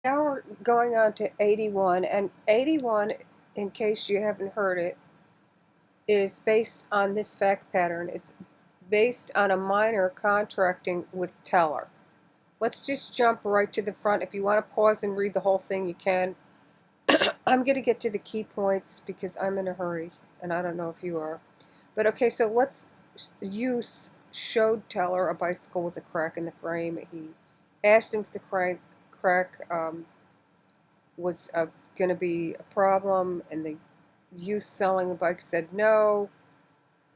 Now we're going on to 81, and 81, in case you haven't heard it, is based on this fact pattern. It's based on a minor contracting with teller. Let's just jump right to the front. If you want to pause and read the whole thing, you can. I'm going to get to the key points because I'm in a hurry, and I don't know if you are. But okay, so Youth showed Teller a bicycle with a crack in the frame. He asked him if the crack was going to be a problem, and the youth selling the bike said no,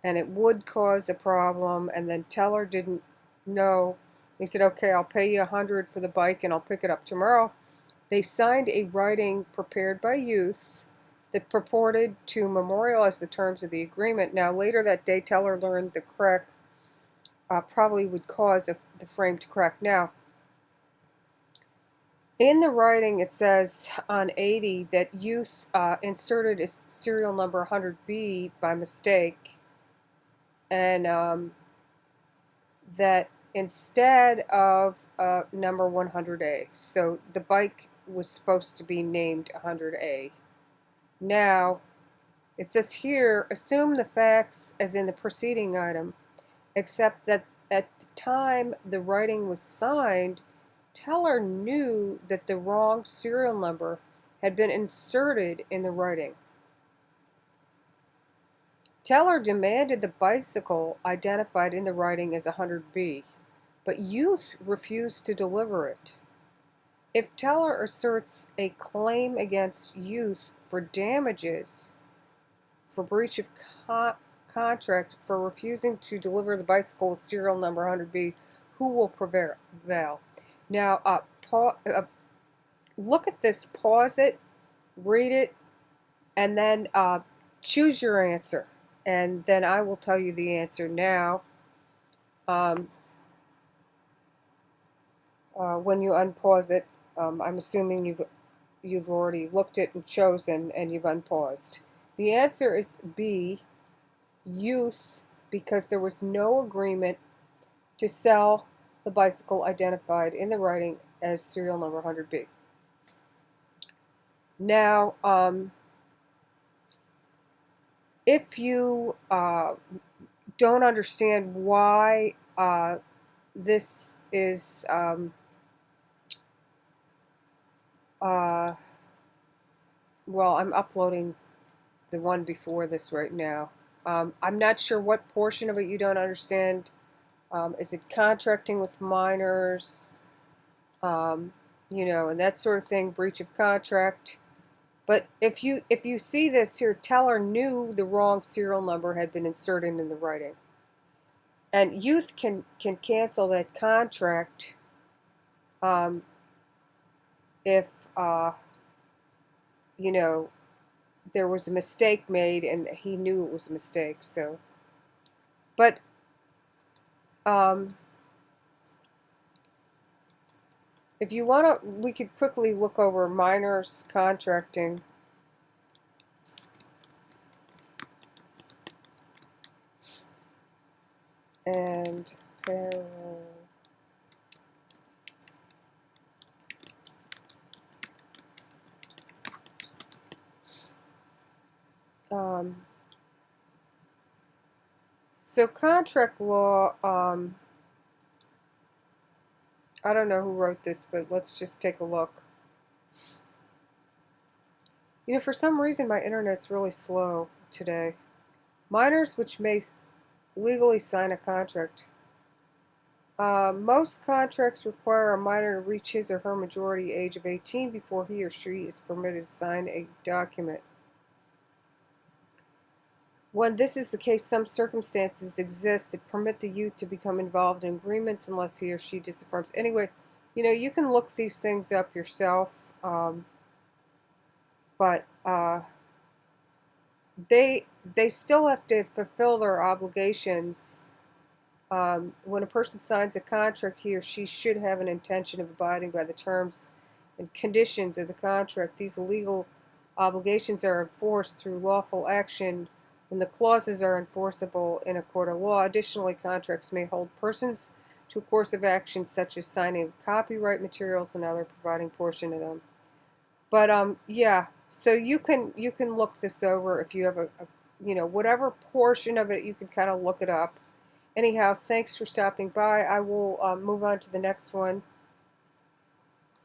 and it would cause a problem. And then Teller didn't know. He said, "Okay, I'll pay you $100 for the bike, and I'll pick it up tomorrow." They signed a writing prepared by youth that purported to memorialize the terms of the agreement. Now, later that day, Teller learned the crack probably would cause the frame to crack. Now, in the writing, it says on 80 that youth inserted a serial number 100B by mistake, and that instead of number 100A. So the bike was supposed to be named 100A. Now, it says here, assume the facts as in the preceding item, except that at the time the writing was signed, Teller knew that the wrong serial number had been inserted in the writing. Teller demanded the bicycle identified in the writing as 100B, but Youth refused to deliver it. If Teller asserts a claim against Youth for damages for breach of contract for refusing to deliver the bicycle with serial number 100B, who will prevail? Now, look at this, pause it, read it, and then choose your answer. And then I will tell you the answer now. When you unpause it, I'm assuming you've already looked it and chosen, and you've unpaused. The answer is B, Youth, because there was no agreement to sell the bicycle identified in the writing as serial number 100B. Now, if you don't understand why this is well, I'm uploading the one before this right now. I'm not sure what portion of it you don't understand. Is it contracting with minors? And that sort of thing, breach of contract. But if you see this here, Teller knew the wrong serial number had been inserted in the writing, and Youth can cancel that contract if you know there was a mistake made and he knew it was a mistake. So, but if you want to, we could quickly look over minors contracting. And payroll. So contract law, I don't know who wrote this, but let's just take a look. For some reason my internet's really slow today. Minors which may legally sign a contract. Most contracts require a minor to reach his or her majority age of 18 before he or she is permitted to sign a document. When this is the case, some circumstances exist that permit the youth to become involved in agreements unless he or she disaffirms. Anyway, you can look these things up yourself, but they still have to fulfill their obligations. When a person signs a contract, he or she should have an intention of abiding by the terms and conditions of the contract. These legal obligations are enforced through lawful action when the clauses are enforceable in a court of law. Additionally, contracts may hold persons to a course of action such as signing of copyright materials and other providing portion of them. But yeah, so you can look this over if you have whatever portion of it, you can kind of look it up. Anyhow, thanks for stopping by. I will move on to the next one.